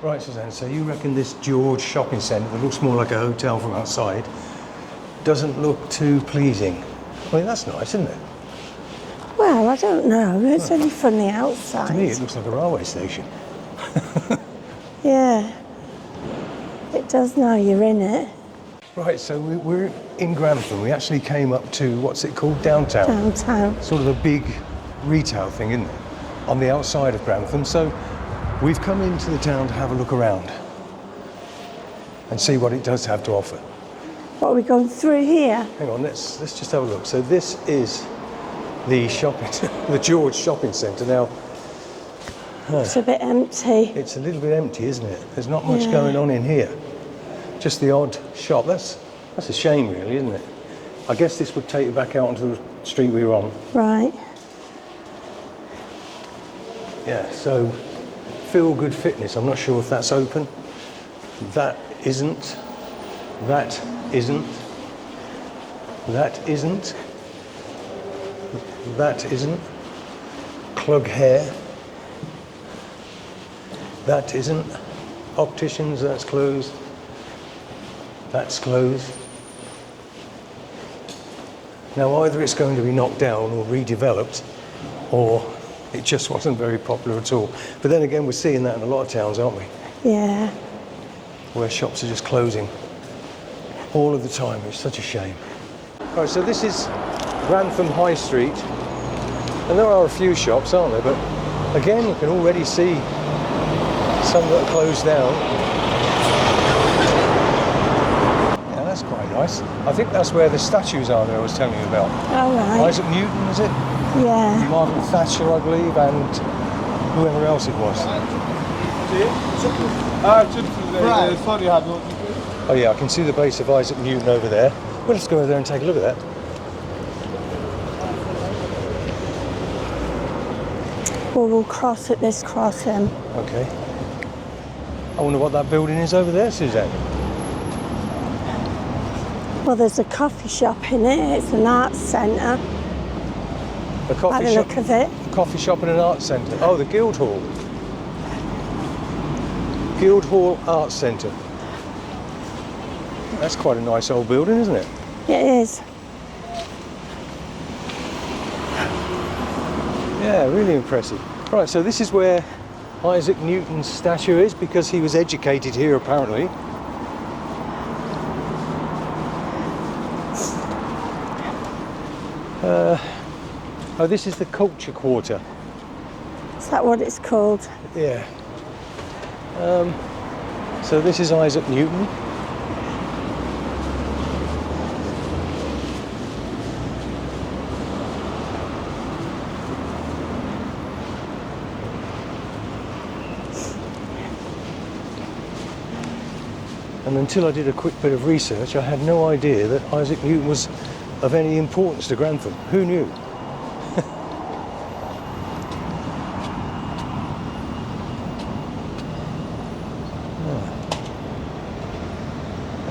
Right, Suzanne, so you reckon this George shopping centre that looks more like a hotel from outside doesn't look too pleasing? I mean, that's nice, isn't it? Well, I don't know. It's only from the outside. To me, it looks like a railway station. Yeah. It does now you're in it. Right, so we're in Grantham. We actually came up to, what's it called, downtown? Downtown. Sort of a big retail thing, isn't it? On the outside of Grantham. So we've come into the town to have a look around and see what it does have to offer. What, are we going through here? Hang on, let's just have a look. So this is the the George shopping centre. Now, It's a bit empty. it's a little bit empty, isn't it? There's not much going on in here. Just the odd shop. That's a shame, really, isn't it? I guess this would take you back out onto the street we were on. Right. Yeah, so Feel Good Fitness. I'm not sure if that's open. That isn't. That isn't. That isn't. That isn't. Clug Hair. That isn't. Opticians, that's closed. That's closed. Now either it's going to be knocked down or redeveloped, or it just wasn't very popular at all. But then again, we're seeing that in a lot of towns, aren't we? Yeah. Where shops are just closing all of the time. It's such a shame. Right, so this is Grantham High Street, and there are a few shops, aren't there? But again, you can already see some that are closed down. Yeah, that's quite nice. I think that's where the statues are that I was telling you about. All right. Isaac Newton, is it? Yeah. Margaret Thatcher, I believe, and whoever else it was. Oh yeah, I can see the base of Isaac Newton over there. Well, let's go over there and take a look at that. Well, we'll cross at this crossing. Okay. I wonder what that building is over there, Suzanne. Well, there's a coffee shop in it. It's an arts centre. A coffee By the shop. look of it. A coffee shop and an arts centre. Oh, the Guildhall. Guildhall Arts Centre. That's quite a nice old building, isn't it? It is. Yeah, really impressive. Right, so this is where Isaac Newton's statue is, because he was educated here, apparently. Oh, this is the Culture Quarter. Is that what it's called? Yeah. So this is Isaac Newton. And until I did a quick bit of research, I had no idea that Isaac Newton was of any importance to Grantham. Who knew?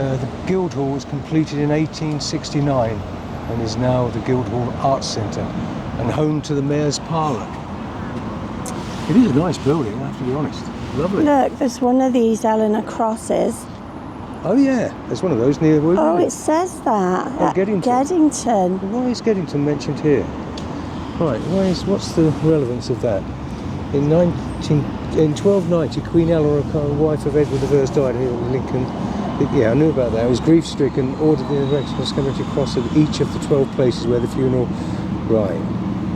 The Guildhall was completed in 1869 and is now the Guildhall Arts Centre and home to the Mayor's Parlour. It is a nice building, I have to be honest. Lovely. Look, there's one of these Eleanor crosses. Oh yeah, there's one of those near Wood. Oh, it says that. Oh, at Geddington. Geddington. Why is Geddington mentioned here? Right, what's the relevance of that? In 1290, Queen Eleanor, wife of Edward I, died here in Lincoln. Yeah, I knew about that. It was grief-stricken, ordered the erection of a commemorative cross at each of the 12 places where the funeral,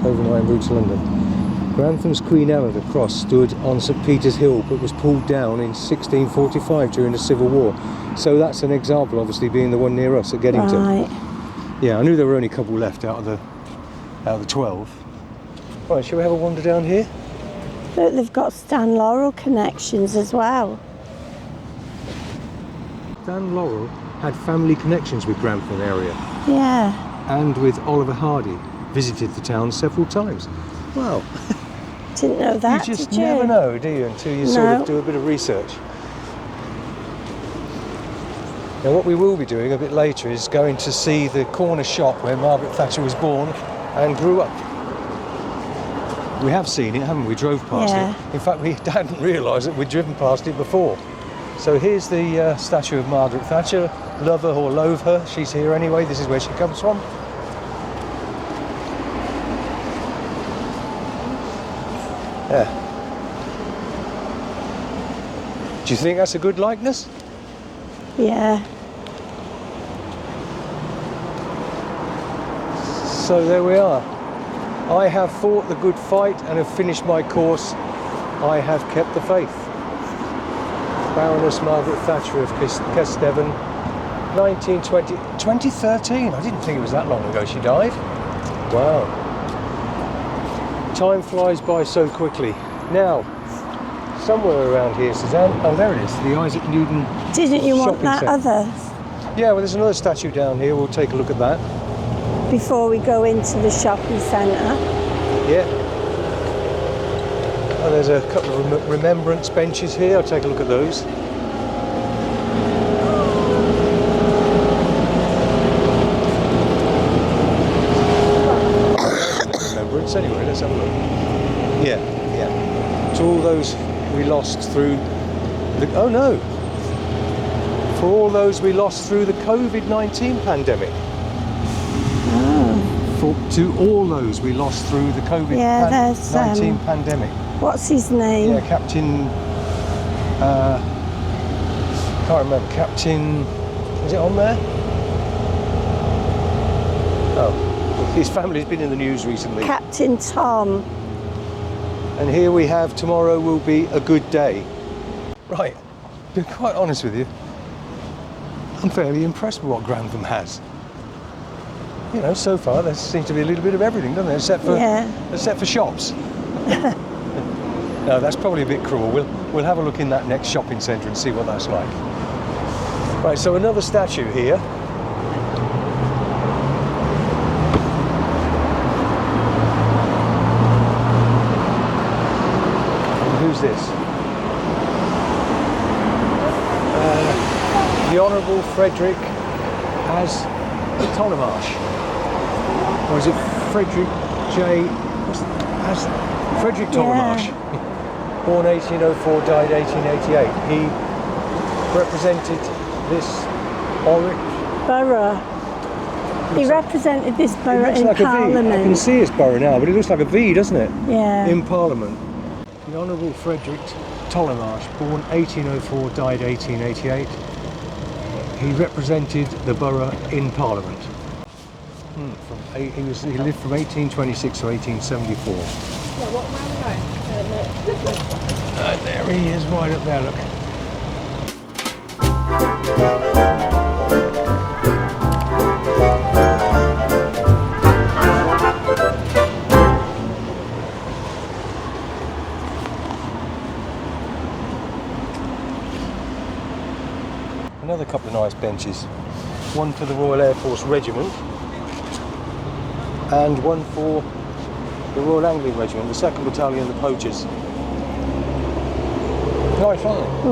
overnight en route to London. Grantham's Queen Eleanor cross stood on St Peter's Hill, but was pulled down in 1645 during the Civil War. So that's an example, obviously, being the one near us at Geddington. Right. Yeah, I knew there were only a couple left out of the 12. Right, shall we have a wander down here? Look, they've got Stan Laurel connections as well. Dan Laurel had family connections with Grantham area. Yeah. And with Oliver Hardy. Visited the town several times. Wow. Didn't know that, You just did you? never know, do you, until you sort of do a bit of research. Now what we will be doing a bit later is going to see the corner shop where Margaret Thatcher was born and grew up. We have seen it, haven't we? We drove past Yeah. it. In fact, we hadn't realised that we'd driven past it before. So here's the statue of Margaret Thatcher. Love her or loathe her, she's here anyway. This is where she comes from. Yeah. Do you think that's a good likeness? Yeah. So there we are. I have fought the good fight and have finished my course. I have kept the faith. Baroness Margaret Thatcher of Kesteven, 2013. I didn't think it was that long ago she died. Wow. Time flies by so quickly. Now, somewhere around here, Suzanne. Oh, there it is. The Isaac Newton Didn't you want shopping that centre. other Yeah, well, there's another statue down here. We'll take a look at that. before we go into the shopping centre? Yeah. Oh, there's a couple of remembrance benches here. I'll take a look at those. Remembrance anyway. Let's have a look. Yeah, yeah. To all those we lost through the... Oh no! For all those we lost through the COVID-19 pandemic. To all those we lost through the COVID-19 pandemic. What's his name? Yeah, Captain... can't remember. Captain... Is it on there? Oh. His family's been in the news recently. Captain Tom. And here we have, tomorrow will be a good day. Right, to be quite honest with you, I'm fairly impressed with what Grantham has. You know, so far there seems to be a little bit of everything, doesn't there? Except for shops. No, that's probably a bit cruel. We'll have a look in that next shopping centre and see what that's like. Right, so another statue here. And who's this? The Honourable Frederick as Tollemache. Or is it Frederick as Frederick Tollemache? Born 1804, died 1888. He represented this borough. He represented this borough in Parliament. I can see his borough now, but it looks like a V, doesn't it? Yeah. In Parliament. The Honourable Frederick Tollemache, born 1804, died 1888. He represented the borough in Parliament. He lived from 1826 to 1874. There he is, right up there, look. Another couple of nice benches. One for the Royal Air Force Regiment and one for the Royal Angling Regiment, the 2nd Battalion, the Poachers. Nice, aren't they?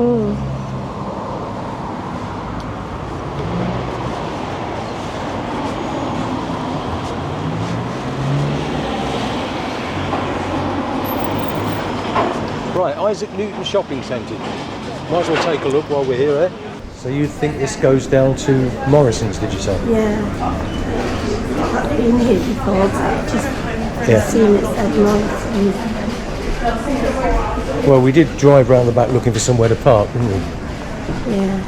Right, Isaac Newton Shopping Centre. Might as well take a look while we're here, eh? So you think this goes down to Morrison's, did you say? Yeah. I've been here before, but just seen it at Morrison's. Well, we did drive round the back looking for somewhere to park, didn't we? Yeah.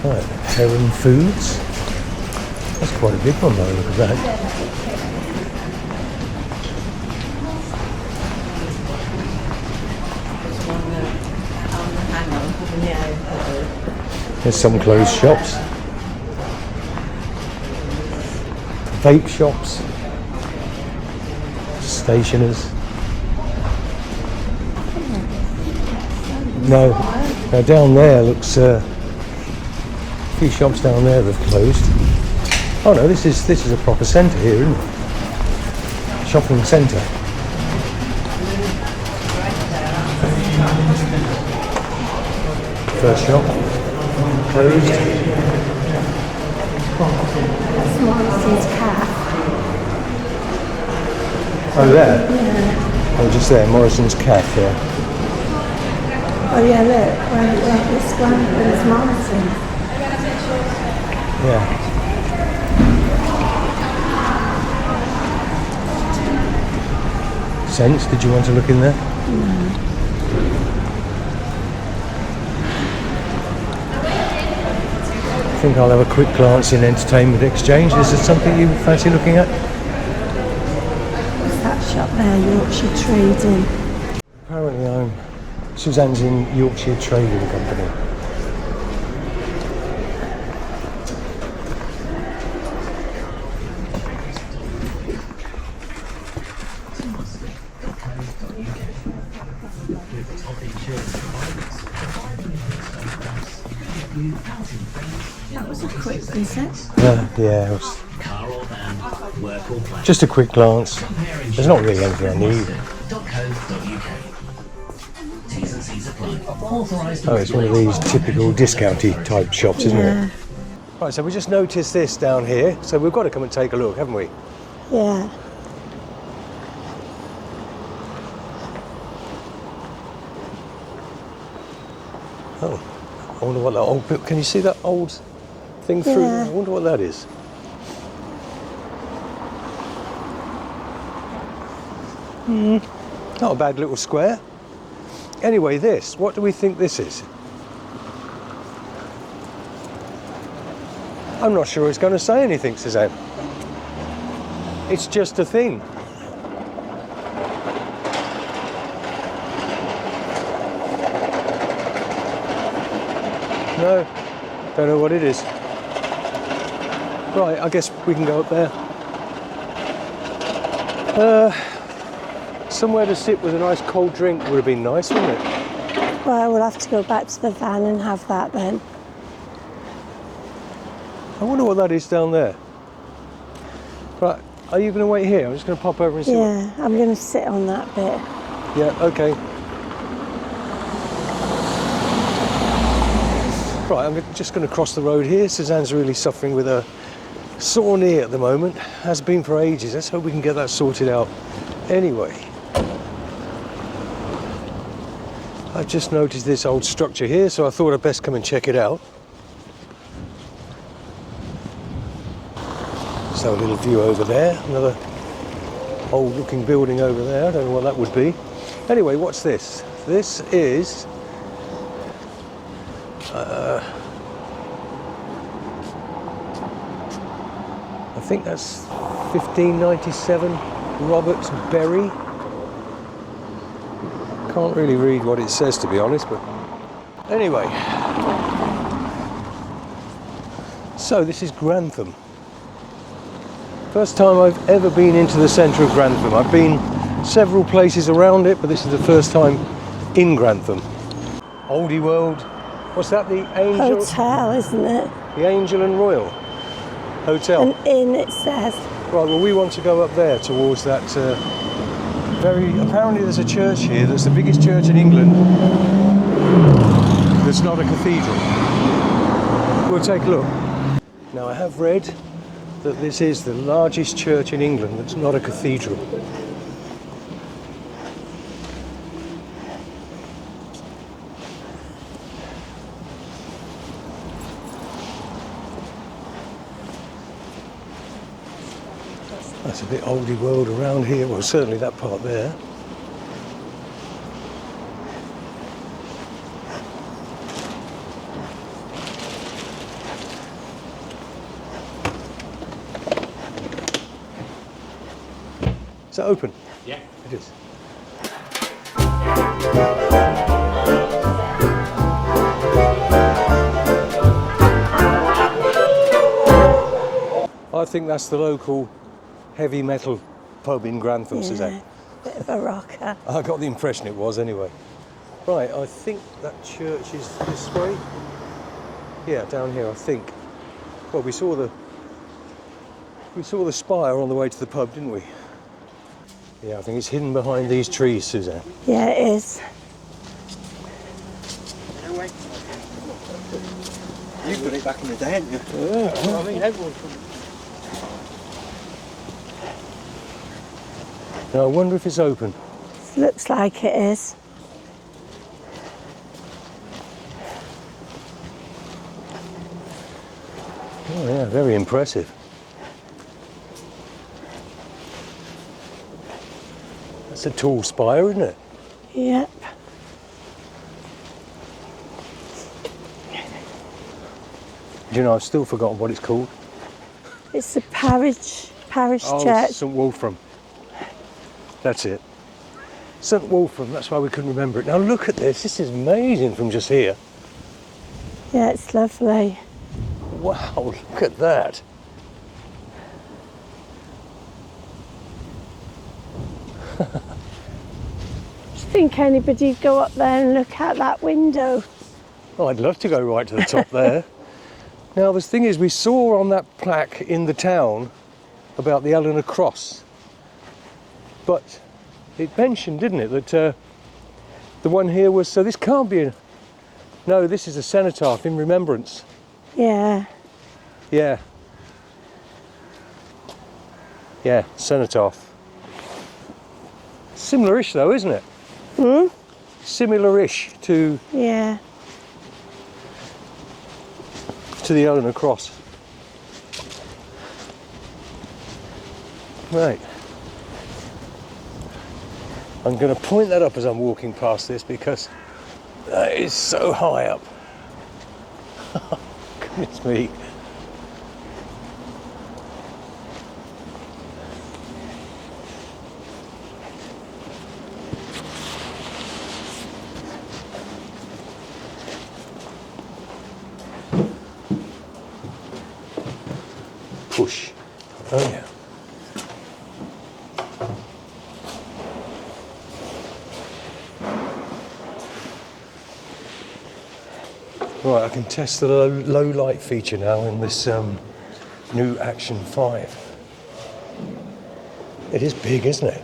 Right, Heron Foods. That's quite a big one though, look at that. There's some closed shops. Vape shops. Stationers. No, now down there looks a few shops down there that have closed. Oh no, this is a proper centre here, isn't it? Shopping centre. First shop closed. That's Morrison's cat. Oh, there? Yeah. Oh, just there, Morrison's Cafe, yeah. Oh yeah, look, where this Grantham's Morrison. Yeah. Sense, did you want to look in there? No. I think I'll have a quick glance in Entertainment Exchange. Is there something you fancy looking at? What's that shop there, Yorkshire Trading? Apparently Suzanne's in Yorkshire Trading Company. That was a quick visit. Yeah, it was just a quick glance. There's not really anything I need. Oh, it's one of these typical discounty type shops, isn't it? Right, so we just noticed this down here, so we've got to come and take a look, haven't we? Yeah. Oh, I wonder what that old bit. Can you see that old thing through? Yeah. I wonder what that is. Not a bad little square. Anyway, this, what do we think this is? I'm not sure it's going to say anything, Suzanne. It's just a thing. No, don't know what it is. Right, I guess we can go up there. Somewhere to sit with a nice cold drink would have been nice, wouldn't it? Well, we'll have to go back to the van and have that then. I wonder what that is down there. Right, are you going to wait here? I'm just going to pop over and see. Yeah, I'm going to sit on that bit. Yeah, okay. Right, I'm just going to cross the road here. Suzanne's really suffering with a sore knee at the moment. Has been for ages. Let's hope we can get that sorted out. Anyway, I've just noticed this old structure here, so I thought I'd best come and check it out. So a little view over there, another old looking building over there. I don't know what that would be. Anyway, what's this? This is I think that's 1597 Robert Berry. Can't really read what it says, to be honest, but anyway. So this is Grantham. First time I've ever been into the centre of Grantham. I've been several places around it, but this is the first time in Grantham. Oldie World. What's that? The Angel? Hotel, isn't it? The Angel and Royal Hotel. An inn, it says. Right, well, we want to go up there towards that apparently there's a church here that's the biggest church in England that's not a cathedral. We'll take a look. Now, I have read that this is the largest church in England that's not a cathedral. That's a bit oldie world around here. Well, certainly that part there. Is that open? Yeah. It is. I think that's the local heavy metal pub in Grantham, Suzanne. Bit of a rocker. I got the impression it was anyway. Right, I think that church is this way. Yeah, down here, I think. Well, we saw the spire on the way to the pub, didn't we? Yeah, I think it's hidden behind these trees, Suzanne. Yeah, it is. You've got it back in the day, haven't you? Yeah. I mean, everyone can... Now, I wonder if it's open. Looks like it is. Oh yeah, very impressive. That's a tall spire, isn't it? Yep. Do you know, I've still forgotten what it's called. It's the parish Oh, church. St Wolfram. That's it. St Wolfram, that's why we couldn't remember it. Now look at this, this is amazing from just here. Yeah, it's lovely. Wow, look at that. Do you think anybody'd go up there and look out that window? Oh, I'd love to go right to the top there. Now the thing is, we saw on that plaque in the town about the Eleanor Cross, but it mentioned, didn't it, that the one here was, so this can't be a, no, this is a cenotaph in remembrance. Yeah. Yeah. Yeah, cenotaph. Similar-ish though, isn't it? Hmm? Similar-ish to Yeah. the Eleanor Cross. Right. I'm going to point that up as I'm walking past this because that is so high up. Goodness me. Push. Oh yeah. Right, I can test the low light feature now in this new Action 5. It is big, isn't it?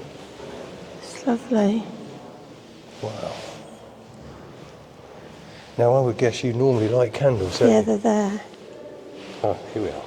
It's lovely. Wow. Now I would guess you normally light candles, don't Yeah, you? they're there. Oh, here we are.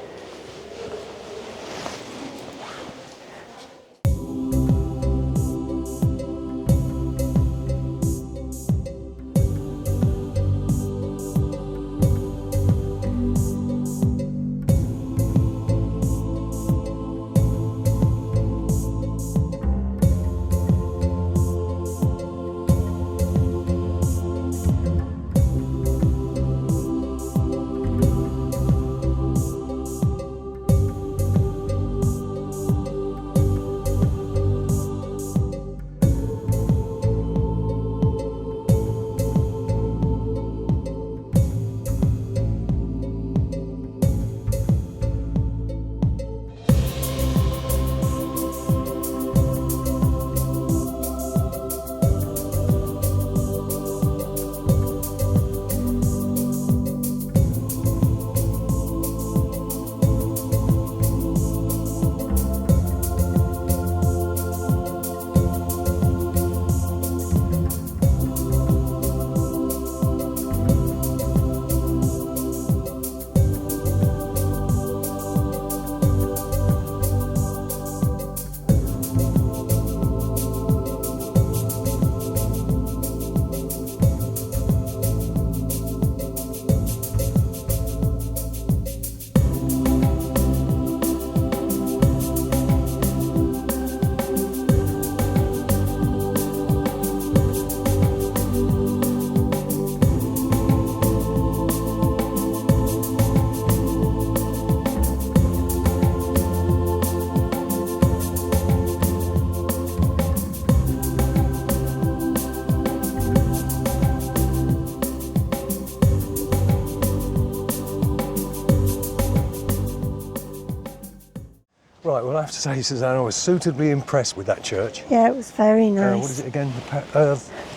Right, well I have to say, Suzanne, I was suitably impressed with that church. Yeah, it was very nice. What is it again?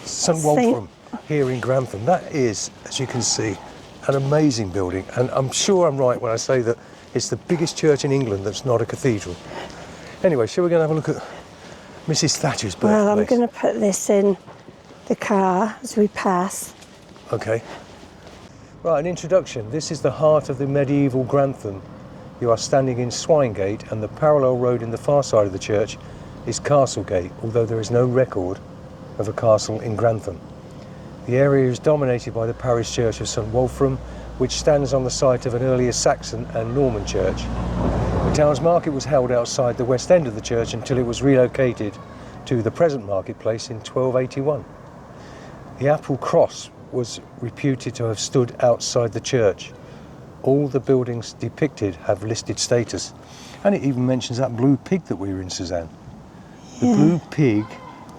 St Wolfram here in Grantham. That is, as you can see, an amazing building, and I'm sure I'm right when I say that it's the biggest church in England that's not a cathedral. Anyway, shall we go and have a look at Mrs Thatcher's birthplace? Well, I'm going to put this in the car as we pass. Okay. Right, an introduction. This is the heart of the medieval Grantham. You are standing in Swinegate, and the parallel road in the far side of the church is Castlegate, although there is no record of a castle in Grantham. The area is dominated by the parish church of St Wolfram, which stands on the site of an earlier Saxon and Norman church. The town's market was held outside the west end of the church until it was relocated to the present marketplace in 1281. The Apple Cross was reputed to have stood outside the church. All the buildings depicted have listed status, and it even mentions that Blue Pig that we were in, Suzanne. The Blue Pig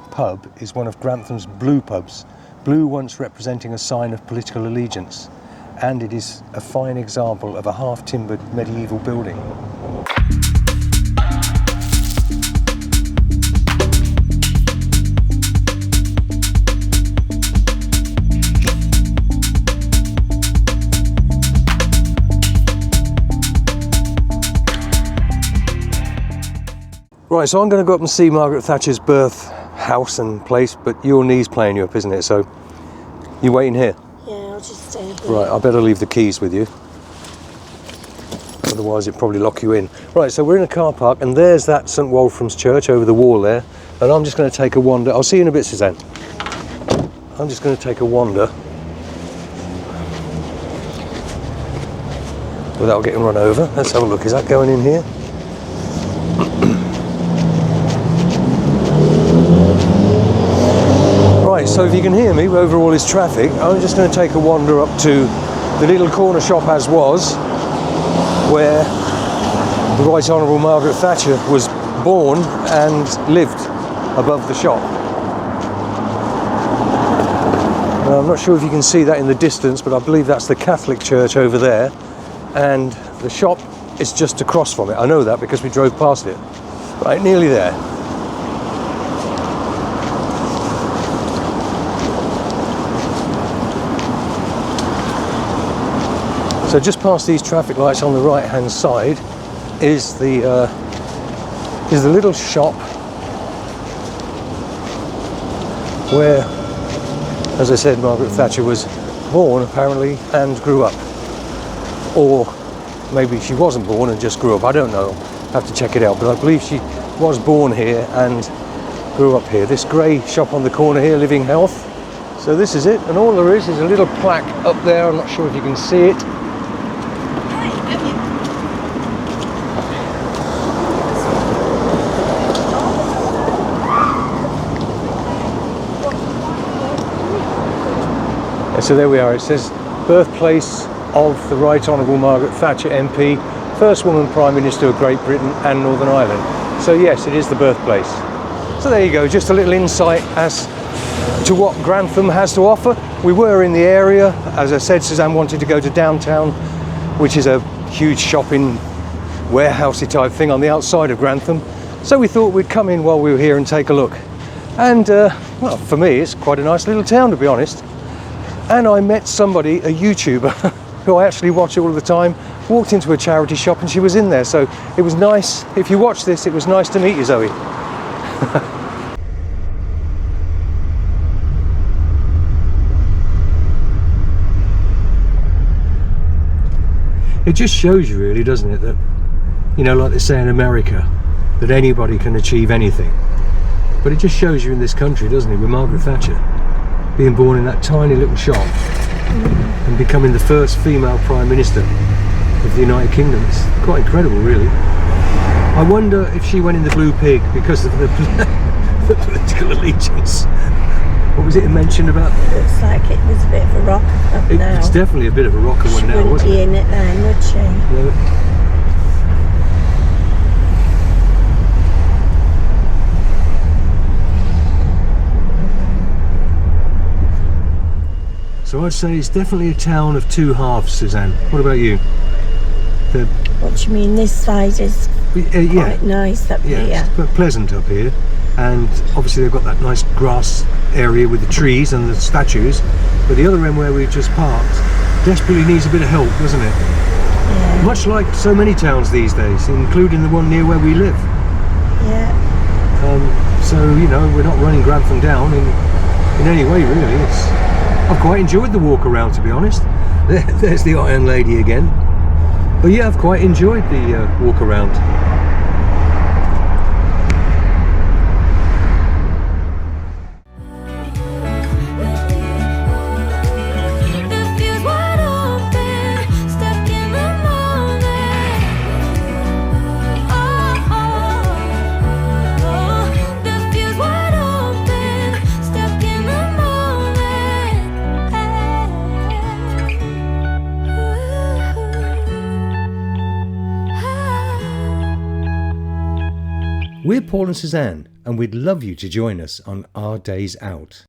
pub is one of Grantham's blue pubs, blue once representing a sign of political allegiance, and it is a fine example of a half-timbered medieval building. Right, so I'm going to go up and see Margaret Thatcher's birth house and place, but your knee's playing you up, isn't it? So, you waiting here? Yeah, I'll just stay here. Right, I better leave the keys with you. Otherwise it'd probably lock you in. Right, so we're in a car park, and there's that St Wolfram's Church over the wall there, and I'm just going to take a wander. I'll see you in a bit, Suzanne. I'm just going to take a wander without getting run over. Let's have a look. Is that going in here? Right, so if you can hear me over all this traffic, I'm just going to take a wander up to the little corner shop as was, where the Right Honourable Margaret Thatcher was born and lived above the shop. Now, I'm not sure if you can see that in the distance, but I believe that's the Catholic church over there, and the shop is just across from it. I know that because we drove past it. Right, nearly there. So just past these traffic lights on the right hand side is the little shop where, as I said, Margaret Thatcher was born apparently and grew up. Or maybe she wasn't born and just grew up, I don't know, I'll have to check it out, but I believe she was born here and grew up here. This grey shop on the corner here, Living Health. So this is it, and all there is a little plaque up there. I'm not sure if you can see it. So there we are, it says birthplace of the Right Honourable Margaret Thatcher MP, first woman Prime Minister of Great Britain and Northern Ireland. So yes, it is the birthplace. So there you go, just a little insight as to what Grantham has to offer. We were in the area, as I said, Suzanne wanted to go to downtown, which is a huge shopping warehousey type thing on the outside of Grantham. So we thought we'd come in while we were here and take a look. And well, for me, it's quite a nice little town, to be honest. And I met somebody, a YouTuber, who I actually watch all the time, walked into a charity shop and she was in there. So it was nice, if you watch this, it was nice to meet you, Zoe. It just shows you really, doesn't it, that, you know, like they say in America, that anybody can achieve anything. But it just shows you in this country, doesn't it, with Margaret Thatcher being born in that tiny little shop and becoming the first female Prime Minister of the United Kingdom. It's quite incredible, really. I wonder if she went in the Blue Pig because of the political allegiance. What was it mentioned about? It looks like it was a bit of a rocker up now. It's definitely a bit of a rocker one now, wasn't it? She wouldn't be in it then, would she? No. So I'd say it's definitely a town of two halves, Suzanne. What about you? What do you mean? This side is quite nice up here. Yeah, it's quite pleasant up here. And obviously they've got that nice grass area with the trees and the statues. But the other end where we've just parked desperately needs a bit of help, doesn't it? Yeah. Much like so many towns these days, including the one near where we live. Yeah. So, you know, we're not running Grantham down in any way, really. I've quite enjoyed the walk around, to be honest. There's the Iron Lady again. But yeah, I've quite enjoyed the walk around. We're Paul and Suzanne, and we'd love you to join us on our days out.